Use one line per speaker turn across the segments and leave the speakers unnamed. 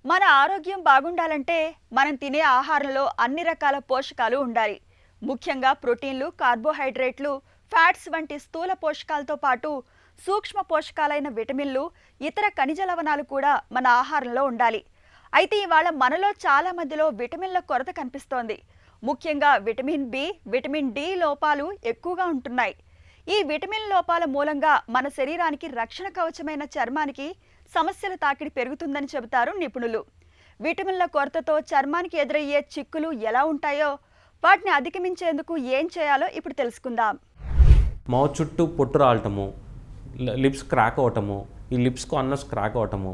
మన ఆరోగ్యం బాగుండాలంటే మనం తినే ఆహారంలో అన్ని రకాల పోషకాలు ఉండాలి. ముఖ్యంగా ప్రోటీన్లు, కార్బోహైడ్రేట్లు, ఫ్యాట్స్ వంటి స్థూల పోషకాలతో పాటు సూక్ష్మ పోషకాలైన విటమిన్లు, ఇతర ఖనిజ లవణాలు కూడా మన ఆహారంలో ఉండాలి. అయితే ఇవాళ మనలో చాలా మందిలో విటమిన్ల కొరత కనిపిస్తోంది. ముఖ్యంగా విటమిన్ బి, విటమిన్ డి లోపాలు ఎక్కువగా ఉంటున్నాయి. ఈ విటమిన్ లోపాల మూలంగా మన శరీరానికి రక్షణ కవచమైన చర్మానికి సమస్యల తాకిడి పెరుగుతుందని చెబుతారు నిపుణులు. విటమిన్ల కొరతతో చర్మానికి ఎదురయ్యే చిక్కులు ఎలా ఉంటాయో, వాటిని అధిగమించేందుకు ఏం చేయాలో ఇప్పుడు తెలుసుకుందాం.
మౌత్ చుట్టూ పొట్టు రాలటము, లిప్స్ క్రాక్ అవటము, ఈ లిప్స్ కార్నర్స్ క్రాక్ అవటము,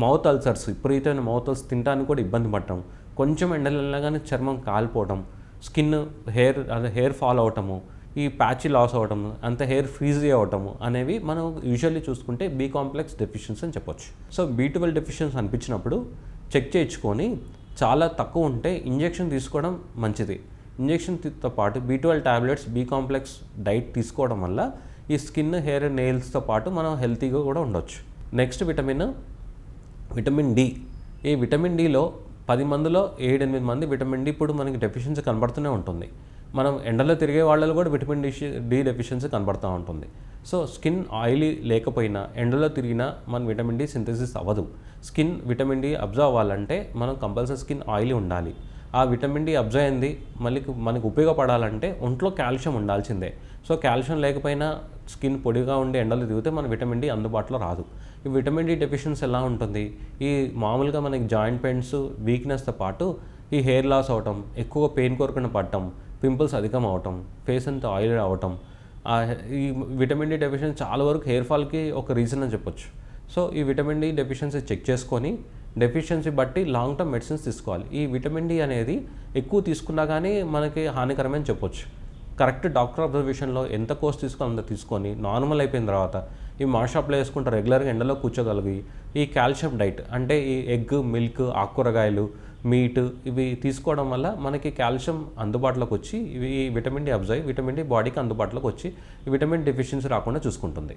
మౌత్ అల్సర్స్, విపరీతమైన మౌత్ అల్సర్స్ తినడానికి కూడా ఇబ్బంది పడటం, కొంచెం ఎండలగానే చర్మం కాలిపోవటం, స్కిన్ హెయిర్ ఫాల్ అవటము, ఈ ప్యాచీ లాస్ అవ్వటము, అంత హెయిర్ ఫ్రీజీ అవ్వటము అనేవి మనం యూజువల్లీ చూసుకుంటే బి కాంప్లెక్స్ డెఫిషియన్సీ అని చెప్పొచ్చు. సో B12 డెఫిషియన్సీ అనిపించినప్పుడు చెక్ చేయించుకొని చాలా తక్కువ ఉంటే ఇంజెక్షన్ తీసుకోవడం మంచిది. ఇంజెక్షన్తో పాటు B12 tablets, B complex diet తీసుకోవడం వల్ల ఈ స్కిన్, హెయిర్, నెయిల్స్తో పాటు మనం హెల్తీగా కూడా ఉండొచ్చు. Next vitamin D. ఈ విటమిన్ డిలో 10 మందిలో 7-8 మంది విటమిన్ డి ఇప్పుడు మనకి డెఫిషియన్సీ కనబడుతూనే ఉంటుంది. మనం ఎండలో తిరిగే వాళ్ళలో కూడా విటమిన్ డి డెఫిషియన్సీ కనబడుతూ ఉంటుంది. సో స్కిన్ ఆయిలీ లేకపోయినా ఎండలో తిరిగినా మన విటమిన్ డి సింథసిస్ అవ్వదు. స్కిన్ విటమిన్ డి అబ్జర్వ్ అవ్వాలంటే మనం కంపల్సరీ స్కిన్ ఆయిలీ ఉండాలి. ఆ విటమిన్ డి అబ్జర్వ్ అయింది మనకు ఉపయోగపడాలంటే ఒంట్లో కాల్షియం ఉండాల్సిందే. సో కాల్షియం లేకపోయినా స్కిన్ పొడిగా ఉండి ఎండలో తిరిగితే మన విటమిన్ డి అందుబాటులో రాదు. ఈ విటమిన్ డి డెఫిషియన్సీ ఎలా ఉంటుంది? ఈ మామూలుగా మనకి జాయింట్ పెయిన్స్, వీక్నెస్తో పాటు ఈ హెయిర్ లాస్ అవటం, ఎక్కువ పెయిన్ కోరుకుని పడటం, పింపుల్స్ అధికం అవటం, ఫేస్ అంతా ఆయిల్ అవటం, ఈ విటమిన్ డి డెఫిషియన్సీ చాలా వరకు హెయిర్ ఫాల్కి ఒక రీజన్ అని చెప్పొచ్చు. సో ఈ విటమిన్ డి డెఫిషియన్సీ చెక్ చేసుకొని డెఫిషియన్సీ బట్టి లాంగ్ టర్మ్ మెడిసిన్స్ తీసుకోవాలి. ఈ విటమిన్ డి అనేది ఎక్కువ తీసుకున్నా కానీ మనకి హానికరమని చెప్పొచ్చు. కరెక్ట్ డాక్టర్ అబ్జర్వేషన్లో ఎంత కోర్స్ తీసుకోవాలి అంత తీసుకొని నార్మల్ అయిపోయిన తర్వాత ఈ షాప్లో వేసుకుంటే రెగ్యులర్గా ఎండలో కూర్చోగలిగి ఈ కాల్షియం డైట్ అంటే ఈ ఎగ్, మిల్క్, ఆకుకూరగాయలు, మీట్ ఇవి తీసుకోవడం వల్ల మనకి కాల్షియం అందుబాటులోకి వచ్చి ఇవి vitamin D observe vitamin D బాడీకి అందుబాటులోకి వచ్చి ఈ విటమిన్ డెఫిషియన్సీ రాకుండా చూసుకుంటుంది.